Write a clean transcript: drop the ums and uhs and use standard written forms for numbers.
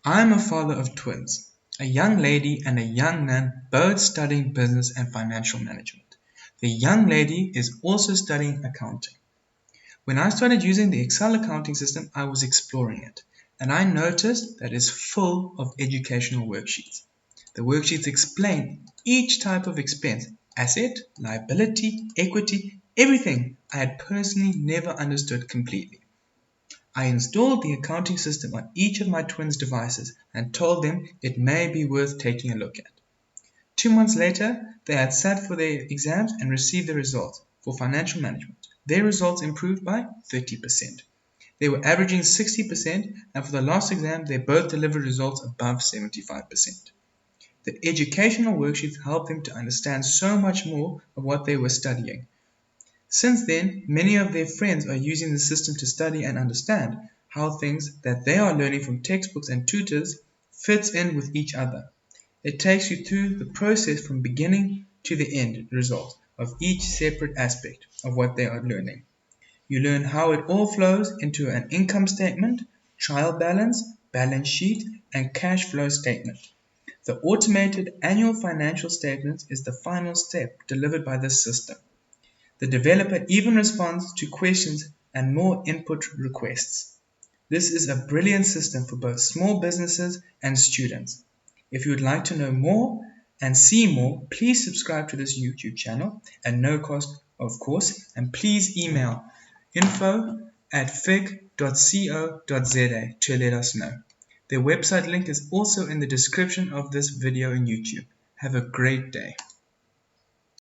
I am a father of twins, a young lady and a young man, both studying business and financial management. The young lady is also studying accounting. When I started using the Excel accounting system, I was exploring it, and I noticed that it's full of educational worksheets. The worksheets explain each type of expense, asset, liability, equity, everything I had personally never understood completely. I installed the accounting system on each of my twins' devices and told them it may be worth taking a look at. 2 months later, they had sat for their exams and received the results for financial management. Their results improved by 30%. They were averaging 60%, and for the last exam, they both delivered results above 75%. The educational worksheets helped them to understand so much more of what they were studying. Since then, many of their friends are using the system to study and understand how things that they are learning from textbooks and tutors fits in with each other. It takes you through the process from beginning to the end result of each separate aspect of what they are learning. You learn how it all flows into an income statement, trial balance, balance sheet, and cash flow statement. The automated annual financial statement is the final step delivered by this system. The developer even responds to questions and more input requests. This is a brilliant system for both small businesses and students. If you would like to know more and see more, please subscribe to this YouTube channel at no cost, of course, and please email info@fig.co.za to let us know. Their website link is also in the description of this video on YouTube. Have a great day.